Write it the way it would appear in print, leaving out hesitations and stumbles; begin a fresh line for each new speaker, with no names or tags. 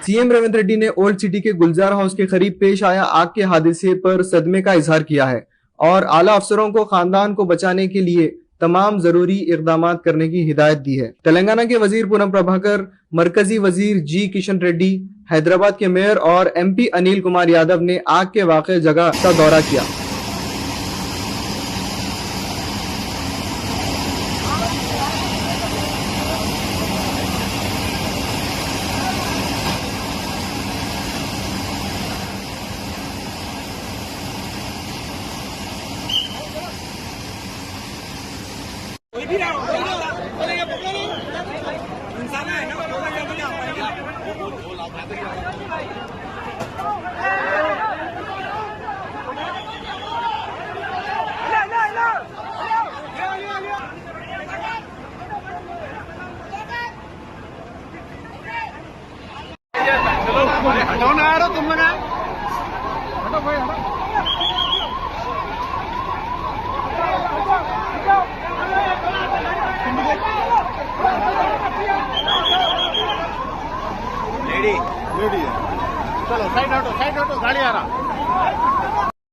CM Revanth Reddy ने old city के गुलजार house के करीब पेश आया आग के हादसे पर सदमे का इजहार किया है और आला अफसरों को खानदान को बचाने के लिए तमाम जरूरी इकदाम करने की हिदायत दी है। तेलंगाना के वजीर पूनम प्रभाकर, मरकजी वजीर जी किशन रेड्डी, हैदराबाद के मेयर और MP अनिल कुमार यादव ने आग के वाक़े जगह का दौरा किया।
कोई भी ना हो इंसान है ना हटाओ ना यार तुम लोग हटो भाई हटो लेडी है चलो साइड हटो गाड़ी आ रहा